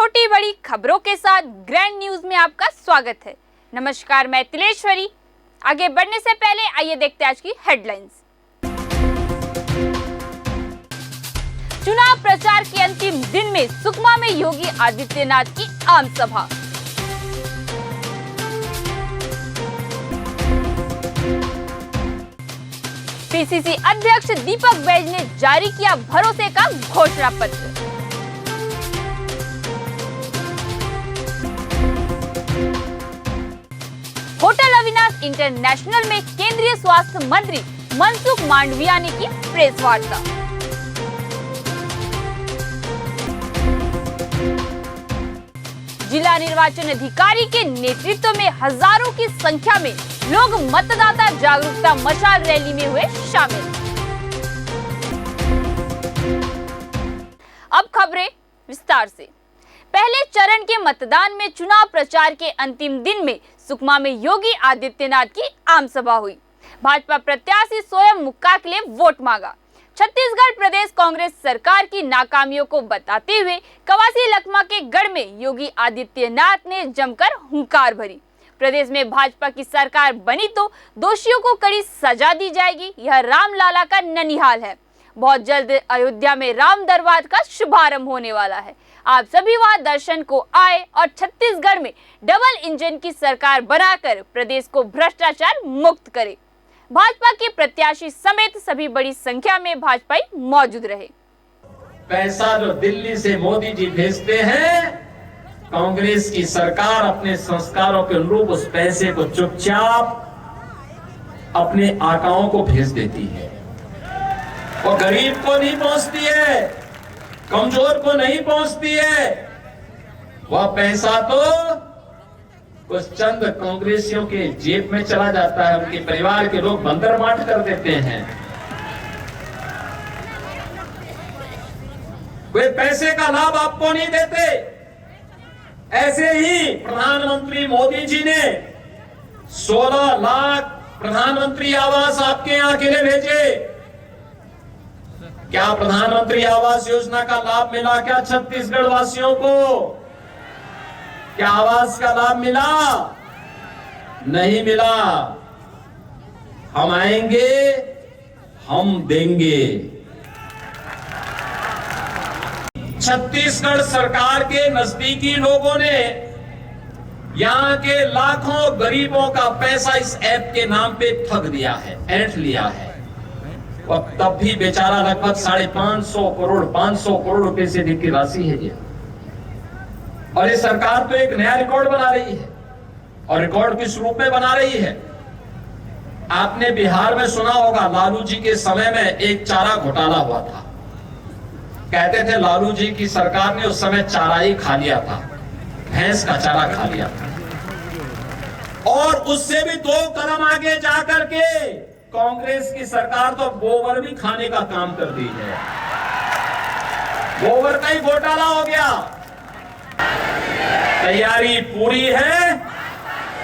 छोटी बड़ी खबरों के साथ ग्रैंड न्यूज में आपका स्वागत है। नमस्कार, मैं तिलेश्वरी। आगे बढ़ने से पहले आइए देखते हैं आज की हेडलाइंस। चुनाव प्रचार के अंतिम दिन में सुकमा में योगी आदित्यनाथ की आम सभा। पीसीसी अध्यक्ष दीपक बैज ने जारी किया भरोसे का घोषणा पत्र। होटल अविनाश इंटरनेशनल में केंद्रीय स्वास्थ्य मंत्री मनसुख मांडविया ने की प्रेस वार्ता। जिला निर्वाचन अधिकारी के नेतृत्व में हजारों की संख्या में लोग मतदाता जागरूकता मशाल रैली में हुए शामिल। अब खबरें विस्तार से। पहले चरण के मतदान में चुनाव प्रचार के अंतिम दिन में सुकमा में योगी आदित्यनाथ की आम सभा हुई। भाजपा प्रत्याशी स्वयं मुक्का के लिए वोट मांगा। छत्तीसगढ़ प्रदेश कांग्रेस सरकार की नाकामियों को बताते हुए कवासी लखमा के गढ़ में योगी आदित्यनाथ ने जमकर हुंकार भरी। प्रदेश में भाजपा की सरकार बनी तो दोषियों को कड़ी सजा दी जाएगी। यह रामलाला का ननिहाल है। बहुत जल्द अयोध्या में राम दरबार का शुभारंभ होने वाला है। आप सभी वहां दर्शन को आए और छत्तीसगढ़ में डबल इंजन की सरकार बनाकर प्रदेश को भ्रष्टाचार मुक्त करे। भाजपा के प्रत्याशी समेत सभी बड़ी संख्या में भाजपाई मौजूद रहे। पैसा जो दिल्ली से मोदी जी भेजते हैं, कांग्रेस की सरकार अपने संस्कारों के अनुरूप उस पैसे को चुपचाप अपने आकाओं को भेज देती है। वो गरीब को नहीं पहुंचती है, कमजोर को नहीं पहुंचती है। वह पैसा तो कुछ चंद कांग्रेसियों के जेब में चला जाता है। उनके परिवार के लोग बंदर बांट कर देते हैं। वे पैसे का लाभ आपको नहीं देते। ऐसे ही प्रधानमंत्री मोदी जी ने 16 लाख प्रधानमंत्री आवास आपके यहां के लिए भेजे। क्या प्रधानमंत्री आवास योजना का लाभ मिला क्या छत्तीसगढ़ वासियों को? क्या आवास का लाभ मिला? नहीं मिला। हम आएंगे, हम देंगे। छत्तीसगढ़ सरकार के नजदीकी लोगों ने यहां के लाखों गरीबों का पैसा इस ऐप के नाम पे ठग दिया है, ऐंठ लिया है। और तब भी बेचारा लगभग 550 करोड़ रुपए से अधिक की राशि है ये। और ये सरकार तो एक नया रिकॉर्ड बना रही है। और रिकॉर्ड किस रूप में बना रही है? आपने बिहार में सुना होगा, लालू जी के समय में एक चारा घोटाला हुआ था। कहते थे लालू जी की सरकार ने उस समय चारा ही खा लिया था, भैंस का चारा खा लिया था। और उससे भी 2 कदम आगे जाकर के कांग्रेस की सरकार तो गोबर भी खाने का काम कर दी है। गोबर का ही घोटाला हो गया। तैयारी पूरी है,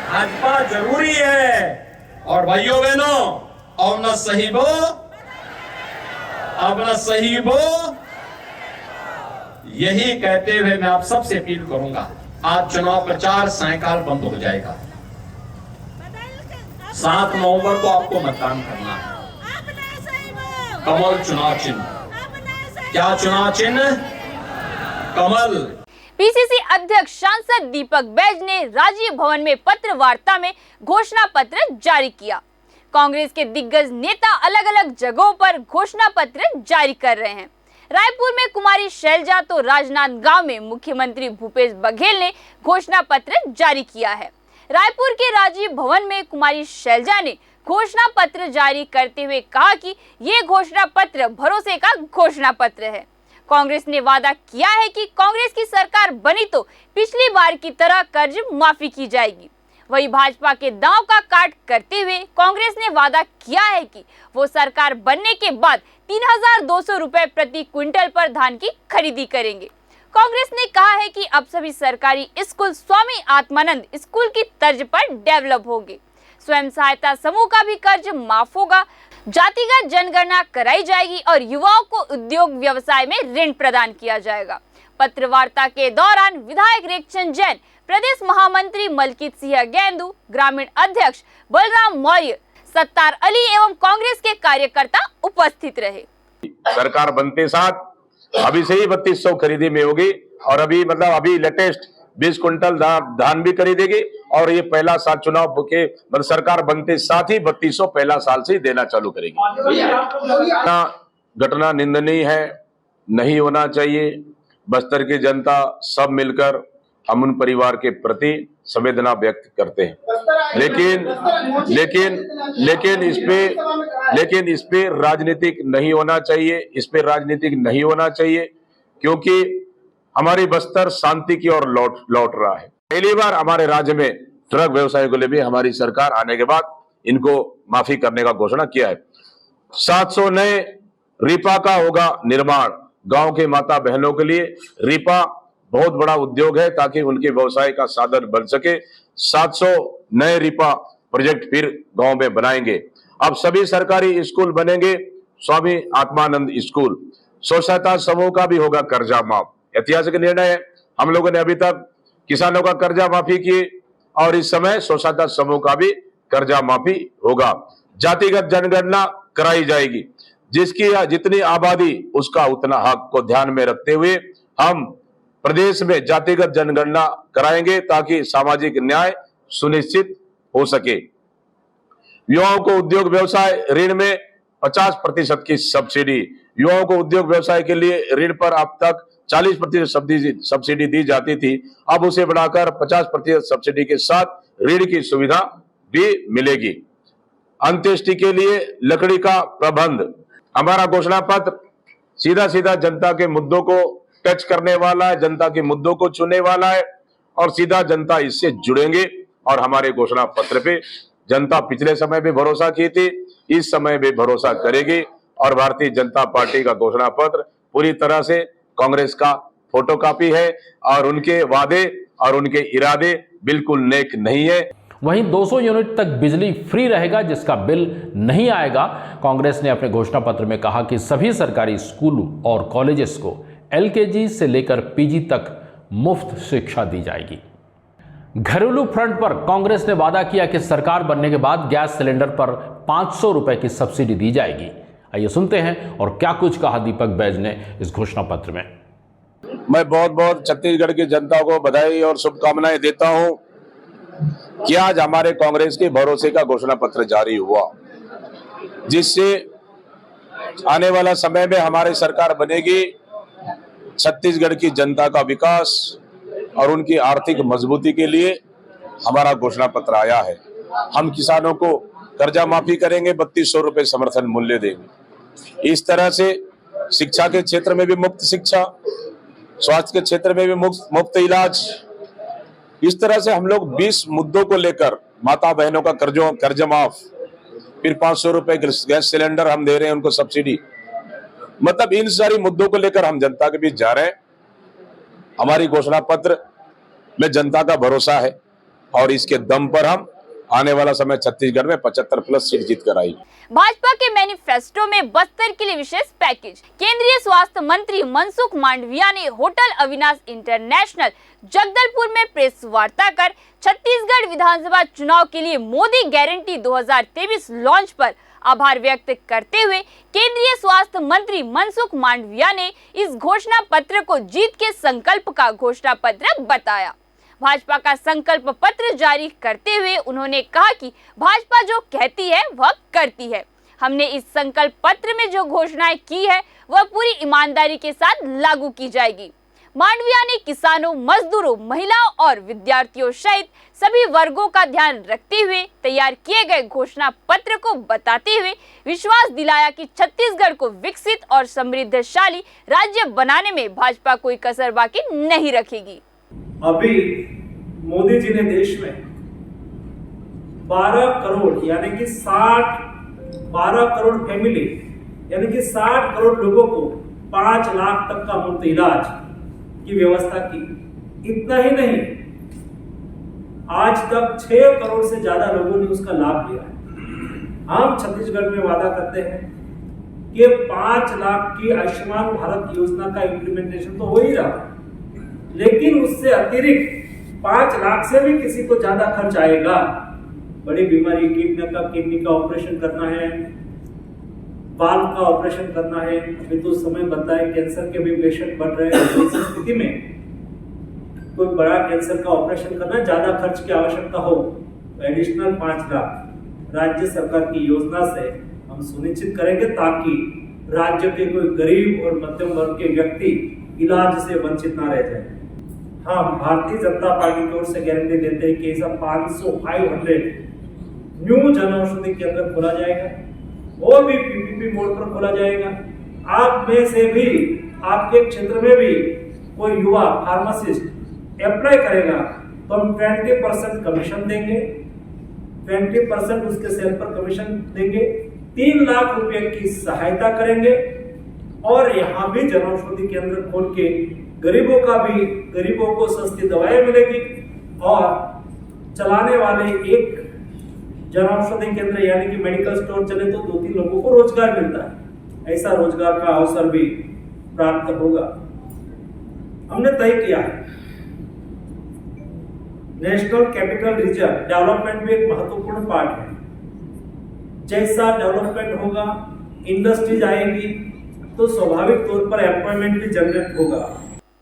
भाजपा जरूरी है। और भाइयों बहनों, अब न सही बो, अब न सही बो, यही कहते हुए मैं आप सबसे अपील करूंगा, आज चुनाव प्रचार सायंकाल बंद हो जाएगा। 7 नवंबर को आपको मतदान करना है। कमल चुनाव चिन्ह। क्या चुनाव चिन्ह? कमल। पीसीसी अध्यक्ष सांसद दीपक बैज ने राजीव भवन में पत्र वार्ता में घोषणा पत्र जारी किया। कांग्रेस के दिग्गज नेता अलग अलग जगहों पर घोषणा पत्र जारी कर रहे हैं। रायपुर में कुमारी शैलजा तो राजनांदगांव में मुख्यमंत्री भूपेश बघेल ने घोषणा पत्र जारी किया है। रायपुर के राजीव भवन में कुमारी शैलजा ने घोषणा पत्र जारी करते हुए कहा कि ये घोषणा पत्र भरोसे का घोषणा पत्र है। कांग्रेस ने वादा किया है कि कांग्रेस की सरकार बनी तो पिछली बार की तरह कर्ज माफी की जाएगी। वही भाजपा के दांव का काट करते हुए कांग्रेस ने वादा किया है कि वो सरकार बनने के बाद 3200 रुपए प्रति क्विंटल पर धान की खरीदी करेंगे। कांग्रेस ने कहा है कि अब सभी सरकारी स्कूल स्वामी आत्मानंद स्कूल की तर्ज पर डेवलप होंगे। स्वयं सहायता समूह का भी कर्ज माफ होगा। जातिगत जनगणना कराई जाएगी और युवाओं को उद्योग व्यवसाय में ऋण प्रदान किया जाएगा। पत्र वार्ता के दौरान विधायक रेखचंद जैन, प्रदेश महामंत्री मलकीत सिंह गेंदू, ग्रामीण अध्यक्ष बलराम मौर्य, सत्तार अली एवं कांग्रेस के कार्यकर्ता उपस्थित रहे। सरकार बनते साथ अभी से ही 3200 खरीदी में होगी और अभी लेटेस्ट 20 कुंटल धान भी खरीदेगी और ये पहला साल चुनाव के सरकार बनते साथ ही 3200 पहला साल से ही देना चालू करेगी। घटना निंदनीय है, नहीं होना चाहिए। बस्तर की जनता सब मिलकर हम उन परिवार के प्रति संवेदना व्यक्त करते हैं, लेकिन इस पे राजनीतिक नहीं होना चाहिए, क्योंकि हमारी बस्तर शांति की ओर लौट रहा है। पहली बार हमारे राज्य में ट्रक व्यवसाय को लिए हमारी सरकार आने के बाद इनको माफी करने का घोषणा किया है। 700 नए रिपा का होगा निर्माण। गांव के माता बहनों के लिए रिपा बहुत बड़ा उद्योग है ताकि उनके व्यवसाय का साधन बन सके। 700 नए रिपा प्रोजेक्ट फिर गांव में बनाएंगे। अब सभी सरकारी स्कूल बनेंगे स्वामी आत्मानंद स्कूल। स्वसहायता समूह का भी होगा कर्जा माफ। ऐतिहासिक निर्णय है। हम लोगों ने अभी तक किसानों का कर्जा माफी किए और इस समय स्वसहायता समूह का भी कर्जा माफी होगा। जातिगत जनगणना कराई जाएगी। जिसकी जितनी आबादी उसका उतना हक को ध्यान में रखते हुए हम प्रदेश में जातिगत जनगणना कराएंगे ताकि सामाजिक न्याय सुनिश्चित हो सके। युवाओं को उद्योग व्यवसाय ऋण में 50% की सब्सिडी। युवाओं को उद्योग व्यवसाय के लिए ऋण पर अब तक 40% सब्सिडी दी जाती थी, अब उसे बढ़ाकर 50% सब्सिडी के साथ ऋण की सुविधा भी मिलेगी। अंत्येष्टि के लिए लकड़ी का प्रबंध। हमारा घोषणा पत्र सीधा जनता के मुद्दों को टच करने वाला है, जनता के मुद्दों को छूने वाला है और सीधा जनता इससे जुड़ेंगे। और हमारे घोषणा पत्र पे जनता पिछले समय भी भरोसा की थी, इस समय भी भरोसा करेगी और भारतीय जनता पार्टी का घोषणा पत्र पूरी तरह से कांग्रेस का फोटोकॉपी है और उनके वादे और उनके इरादे बिल्कुल नेक नहीं है। वहीं 200 यूनिट तक बिजली फ्री रहेगा जिसका बिल नहीं आएगा। कांग्रेस ने अपने घोषणा पत्र में कहा कि सभी सरकारी स्कूल और कॉलेजेस को LKG से लेकर PG तक मुफ्त शिक्षा दी जाएगी। घरेलू फ्रंट पर कांग्रेस ने वादा किया कि सरकार बनने के बाद गैस सिलेंडर पर 500 रुपए की सब्सिडी दी जाएगी। आइए सुनते हैं और क्या कुछ कहा दीपक बैज ने इस घोषणा पत्र में। मैं बहुत छत्तीसगढ़ की जनता को बधाई और शुभकामनाएं देता हूं कि आज हमारे कांग्रेस के भरोसे का घोषणा पत्र जारी हुआ, जिससे आने वाला समय में हमारी सरकार बनेगी। छत्तीसगढ़ की जनता का विकास और उनकी आर्थिक मजबूती के लिए हमारा घोषणा पत्र आया है। हम किसानों को कर्जा माफी करेंगे, 3200 रुपए समर्थन मूल्य देंगे। इस तरह से शिक्षा के क्षेत्र में भी मुफ्त शिक्षा, स्वास्थ्य के क्षेत्र में भी मुफ्त इलाज। इस तरह से हम लोग 20 मुद्दों को लेकर माता बहनों का कर्ज माफ, फिर 500 रुपए गैस सिलेंडर हम दे रहे हैं उनको सब्सिडी, मतलब इन सारी मुद्दों को लेकर हम जनता के बीच जा रहे हैं। हमारी घोषणा पत्र में जनता का भरोसा है और इसके दम पर हम आने वाला समय छत्तीसगढ़ में 75+ सीट जीत कर आई। भाजपा के मैनिफेस्टो में बस्तर के लिए विशेष पैकेज। केंद्रीय स्वास्थ्य मंत्री मनसुख मांडविया ने होटल अविनाश इंटरनेशनल जगदलपुर में प्रेस वार्ता कर छत्तीसगढ़ विधानसभा चुनाव के लिए मोदी गारंटी 2023 लॉन्च पर आभार व्यक्त करते हुए केंद्रीय स्वास्थ्य मंत्री मनसुख मांडविया ने इस घोषणा पत्र को जीत के संकल्प का घोषणा पत्र बताया। भाजपा का संकल्प पत्र जारी करते हुए उन्होंने कहा कि भाजपा जो कहती है वह करती है। हमने इस संकल्प पत्र में जो घोषणाएं की है वह पूरी ईमानदारी के साथ लागू की जाएगी। मांडविया ने किसानों, मजदूरों, महिलाओं और विद्यार्थियों सहित सभी वर्गों का ध्यान रखते हुए तैयार किए गए घोषणा पत्र को बताते हुए विश्वास दिलाया कि छत्तीसगढ़ को विकसित और समृद्धशाली राज्य बनाने में भाजपा कोई कसर बाकी नहीं रखेगी। अभी मोदी जी ने देश में 12 करोड़ यानी कि 12 करोड़ फैमिली यानी कि 60 करोड़ लोगों को 5 लाख तक का मुफ्त इलाज की व्यवस्था की। इतना ही नहीं, आज तक 6 करोड़ से ज्यादा लोगों ने उसका लाभ लिया है। हम छत्तीसगढ़ में वादा करते हैं कि 5 लाख की आयुष्मान भारत योजना का इम्प्लीमेंटेशन तो हो ही रहा है, लेकिन उससे अतिरिक्त 5 लाख से भी किसी को ज्यादा खर्च आएगा, बड़ी बीमारी, किडनी का ऑपरेशन करना है, बाल का ऑपरेशन करना है, अभी तो समय बनता है, कैंसर के भी पेशेंट बढ़ रहे हैं, इस स्थिति में कोई बड़ा कैंसर का ऑपरेशन करना, ज्यादा खर्च की आवश्यकता हो, एडिशनल 5 लाख राज्य सरकार की योजना से हम सुनिश्चित करेंगे, ताकि राज्य के कोई गरीब और मध्यम वर्ग के व्यक्ति इलाज से वंचित ना रह जाए। हम भारतीय जनता पार्टी की ओर से गारंटी देते हैं कि ऐसा 500 न्यू जन औषधि केंद्र खोला जाएगा, वो भी पीपीपी मोड पर खोला जाएगा। आप में से भी, आपके क्षेत्र में भी कोई युवा फार्मासिस्ट अप्लाई करेगा तो हम 20% कमीशन देंगे, 20% उसके सेल पर कमीशन देंगे, 3 लाख रुपए की सहायता करेंगे और यहाँ भी जन औषधि केंद्र खोल के गरीबों को सस्ती दवाएं मिलेगी और चलाने वाले एक जन औषधि केंद्र यानी कि मेडिकल स्टोर चले तो 2-3 लोगों को रोजगार मिलता है, ऐसा रोजगार का अवसर भी प्राप्त होगा। हमने तय किया है नेशनल कैपिटल रीजन डेवलपमेंट भी एक महत्वपूर्ण पार्ट है। जैसा डेवलपमेंट होगा, इंडस्ट्रीज आएगी तो स्वाभाविक तौर पर एम्प्लॉयमेंट भी जनरेट होगा।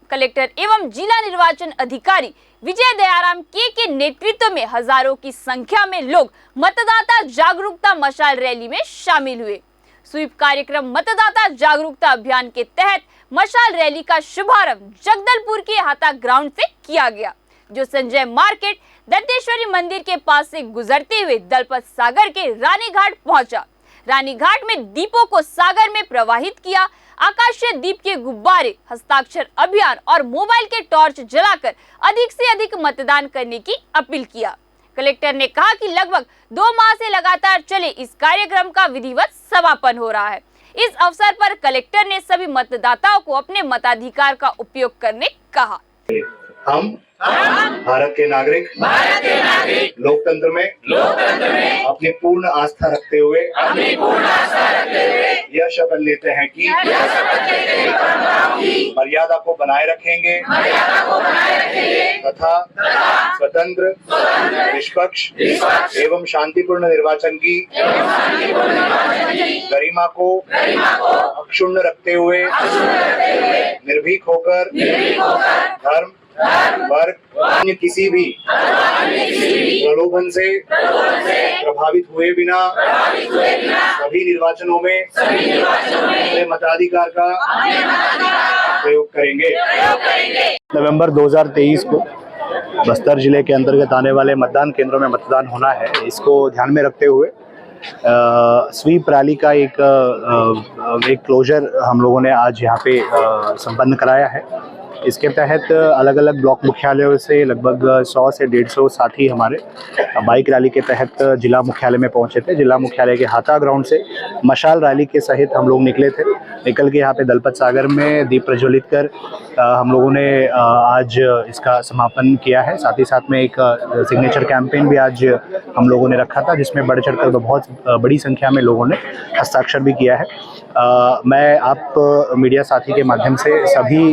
कलेक्टर एवं जिला निर्वाचन अधिकारी विजय दयाराम के नेतृत्व में हजारों की संख्या में लोग मतदाता जागरूकता मशाल रैली में शामिल हुए। स्वीप कार्यक्रम मतदाता जागरूकता अभियान के तहत मशाल रैली का शुभारंभ जगदलपुर के हाता ग्राउंड से किया गया, जो संजय मार्केट दंतेश्वरी मंदिर के पास से गुजरते हुए दलपत सागर के रानी घाट पहुंचा। रानी घाट में दीपों को सागर में प्रवाहित किया। आकाशीय दीप के गुब्बारे, हस्ताक्षर अभियान और मोबाइल के टॉर्च जलाकर अधिक से अधिक मतदान करने की अपील किया। कलेक्टर ने कहा कि लगभग 2 माह से लगातार चले इस कार्यक्रम का विधिवत समापन हो रहा है। इस अवसर पर कलेक्टर ने सभी मतदाताओं को अपने मताधिकार का उपयोग करने कहा। हम भारत के नागरिक लोकतंत्र में अपनी पूर्ण आस्था रखते हुए यह शपथ लेते हैं कि मर्यादा को बनाए रखेंगे तथा स्वतंत्र, निष्पक्ष एवं शांतिपूर्ण निर्वाचन की गरिमा को अक्षुण्ण रखते हुए निर्भीक होकर धर्म, वर्ग, अन्य किसी भी प्रलोभन से प्रभावित हुए बिना सभी निर्वाचनों में अपने मताधिकार का प्रयोग करेंगे। नवंबर 2023 को बस्तर जिले के अंतर्गत आने वाले मतदान केंद्रों में मतदान होना है। इसको ध्यान में रखते हुए स्वीप रैली का एक क्लोजर हम लोगों ने आज यहाँ पे संपन्न कराया है। इसके तहत अलग अलग ब्लॉक मुख्यालयों से लगभग 100 से 150 साथी हमारे बाइक रैली के तहत जिला मुख्यालय में पहुंचे थे। जिला मुख्यालय के हाता ग्राउंड से मशाल रैली के सहित हम लोग निकले थे। निकल के यहाँ पे दलपत सागर में दीप प्रज्वलित कर हम लोगों ने आज इसका समापन किया है। साथ ही साथ में एक सिग्नेचर कैंपेन भी आज हम लोगों ने रखा था, जिसमें बढ़ चढ़कर बहुत बड़ी संख्या में लोगों ने हस्ताक्षर भी किया है। मैं आप मीडिया साथी के माध्यम से सभी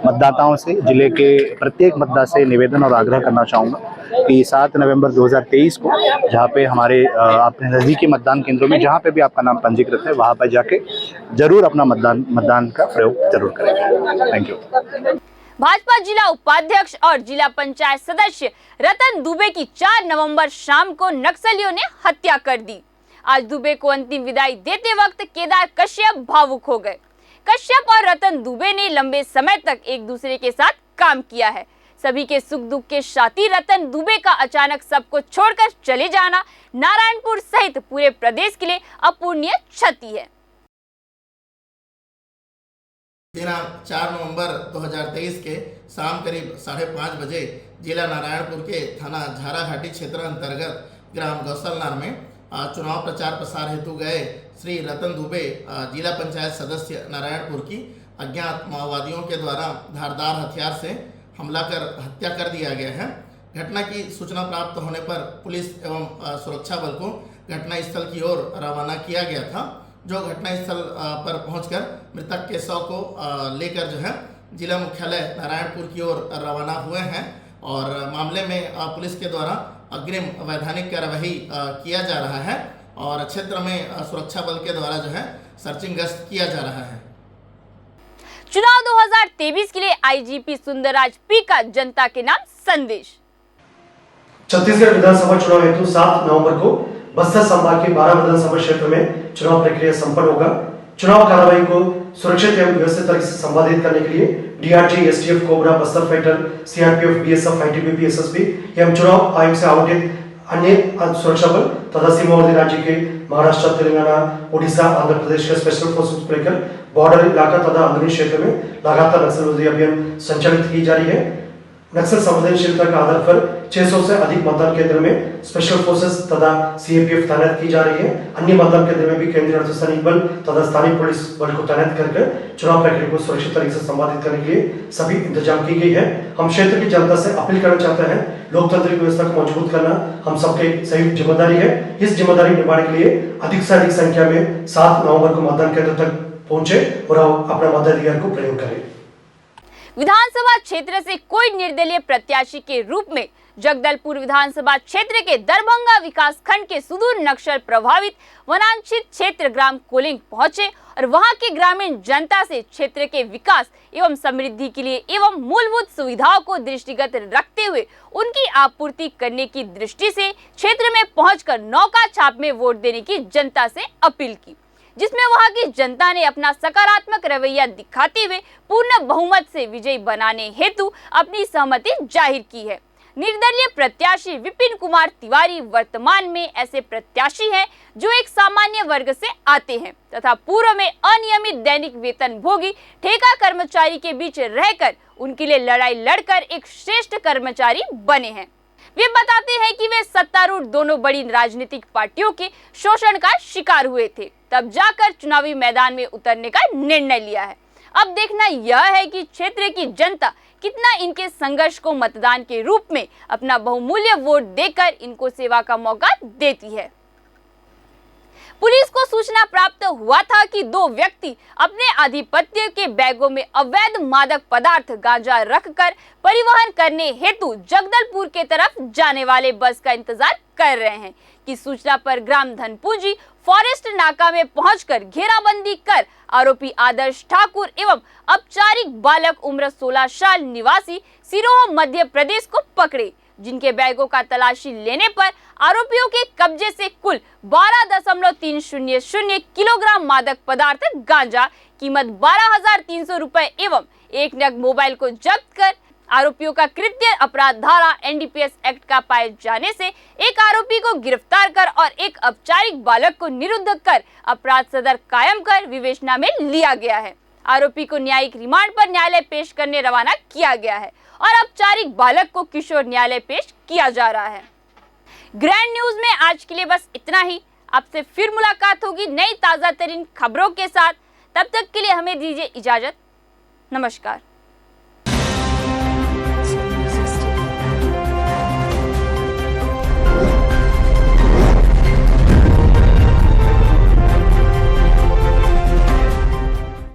मतदाताओं से, जिले के प्रत्येक मतदाता से निवेदन और आग्रह करना चाहूँगा कि 7 नवंबर 2023 को जहाँ पे हमारे अपने नज़दीकी मतदान केंद्रों में जहाँ पे भी आपका नाम पंजीकृत है, वहाँ पर जाके जरूर अपना मतदान का प्रयोग जरूर करेंगे। Thank you. भाजपा जिला उपाध्यक्ष और जिला पंचायत सदस्य रतन दुबे की 4 नवंबर शाम को नक्सलियों ने हत्या कर दी। आज दुबे को अंतिम विदाई देते वक्त केदार कश्यप भावुक हो गए। कश्यप और रतन दुबे ने लंबे समय तक एक दूसरे के साथ काम किया है। सभी के सुख दुख के साथी रतन दुबे का अचानक सबको छोड़कर चले जाना नारायणपुर सहित पूरे प्रदेश के लिए अपूरणीय क्षति है। दिनांक 4 नवंबर 2023 के शाम करीब 5:30 बजे जिला नारायणपुर के थाना झाराघाटी क्षेत्र अंतर्गत ग्राम गौसलनार में चुनाव प्रचार प्रसार हेतु गए श्री रतन दुबे जिला पंचायत सदस्य नारायणपुर की अज्ञात माओवादियों के द्वारा धारदार हथियार से हमला कर हत्या कर दिया गया है। घटना की सूचना प्राप्त होने पर पुलिस एवं सुरक्षा बल को घटनास्थल की ओर रवाना किया गया था, जो घटनास्थल पर पहुंचकर मृतक के शव को लेकर जिला मुख्यालय नारायणपुर की ओर रवाना हुए हैं और मामले में पुलिस के द्वारा अग्रिम वैधानिक कार्यवाही किया जा रहा है और क्षेत्र में सुरक्षा बल के द्वारा जो है सर्चिंग गश्त किया जा रहा है। चुनाव 2023 के लिए आईजीपी सुंदरराज पी का जनता के नाम संदेश। छत्तीसगढ़ विधानसभा चुनाव हेतु 7 नवंबर को बस्तर संभाग के 12 विधानसभा क्षेत्र में चुनाव प्रक्रिया संपन्न होगा। चुनाव कार्रवाई को सुरक्षित एवं व्यवस्थित तरीके से संपादित करने के लिए DRG, STF, cobra, Bastar fighter, CRPF, BSF, ITBP, SSB एवं चुनाव आयोग से आवंटित अन्य सुरक्षा बल तथा सीमावर्ती राज्य के महाराष्ट्र, तेलंगाना, उड़ीसा, आंध्र प्रदेश के स्पेशल फोर्सेस को लेकर बॉर्डर इलाका तथा अंदरूनी क्षेत्र में लगातार नक्सल विरोधी अभियान संचालित की जा रही है। नक्सल संवेदनशीलता के आधार पर 600 से अधिक मतदान केंद्र में स्पेशल फोर्सेस तथा सीएपीएफ तैनात की जा रही है। अन्य मतदान केंद्र में भी केंद्रीय अर्धसैनिक बल तथा स्थानीय पुलिस बल को तैनात करके चुनाव प्रक्रिया को सुरक्षित तरीके से संपादित करने के लिए सभी इंतजाम की गई है। हम क्षेत्र की जनता से अपील करना चाहते हैं, लोकतांत्रिक व्यवस्था को मजबूत करना हम सबकी संयुक्त जिम्मेदारी है। इस जिम्मेदारी निभाने के लिए अधिक से अधिक संख्या में 7 नवंबर को मतदान केंद्र तक पहुंचे और अपना मताधिकार को प्रयोग करें। विधानसभा क्षेत्र से कोई निर्दलीय प्रत्याशी के रूप में जगदलपुर विधानसभा क्षेत्र के दरभंगा विकास खंड के सुदूर नक्सल प्रभावित वनांचित क्षेत्र ग्राम कोलिंग पहुंचे और वहां के ग्रामीण जनता से क्षेत्र के विकास एवं समृद्धि के लिए एवं मूलभूत सुविधाओं को दृष्टिगत रखते हुए उनकी आपूर्ति करने की दृष्टि से क्षेत्र में पहुंचकर नौका छाप में वोट देने की जनता से अपील की, जिसमें वहां की जनता ने अपना सकारात्मक रवैया दिखाते हुए पूर्ण बहुमत से विजयी बनाने हेतु अपनी सहमति जाहिर की है। निर्दलीय प्रत्याशी विपिन कुमार तिवारी वर्तमान में ऐसे प्रत्याशी हैं जो एक सामान्य वर्ग से आते हैं तथा पूर्व में अनियमित दैनिक वेतन भोगी ठेका कर्मचारी के बीच रहकर उनके लिए लड़ाई लड़कर एक श्रेष्ठ कर्मचारी बने हैं। वे बताते हैं कि वे सत्तारूढ़ दोनों बड़ी राजनीतिक पार्टियों के शोषण का शिकार हुए थे, तब जाकर चुनावी मैदान में उतरने का निर्णय लिया है। अब देखना यह है कि क्षेत्र की जनता कितना इनके संघर्ष को मतदान के रूप में अपना बहुमूल्य वोट देकर इनको सेवा का मौका देती है। पुलिस को सूचना प्राप्त हुआ था कि 2 व्यक्ति अपने आधिपत्य के बैगों में अवैध मादक पदार्थ गांजा रखकर परिवहन करने हेतु जगदलपुर के तरफ जाने वाले बस का इंतजार कर रहे हैं कि सूचना पर ग्राम धनपुंजी फॉरेस्ट नाका में पहुंचकर घेराबंदी कर आरोपी आदर्श ठाकुर एवं औपचारिक बालक उम्र 16 साल निवासी सिरोह मध्य प्रदेश को पकड़े, जिनके बैगों का तलाशी लेने पर आरोपियों के कब्जे से कुल 12.300 किलोग्राम मादक पदार्थ गांजा कीमत 12,300 रुपए एवं एक नग मोबाइल को जब्त कर आरोपियों का कृत्य अपराध धारा एनडीपीएस एक्ट का पाए जाने से एक आरोपी को गिरफ्तार कर और एक औपचारिक बालक को निरुद्ध कर अपराध सदर कायम कर विवेचना में लिया गया है। आरोपी को न्यायिक रिमांड पर न्यायालय पेश करने रवाना किया गया है और औपचारिक बालक को किशोर न्यायालय पेश किया जा रहा है। ग्रैंड न्यूज में आज के लिए बस इतना ही। आपसे फिर मुलाकात होगी नई ताजा तरीन खबरों के साथ। तब तक के लिए हमें दीजिए इजाजत। नमस्कार।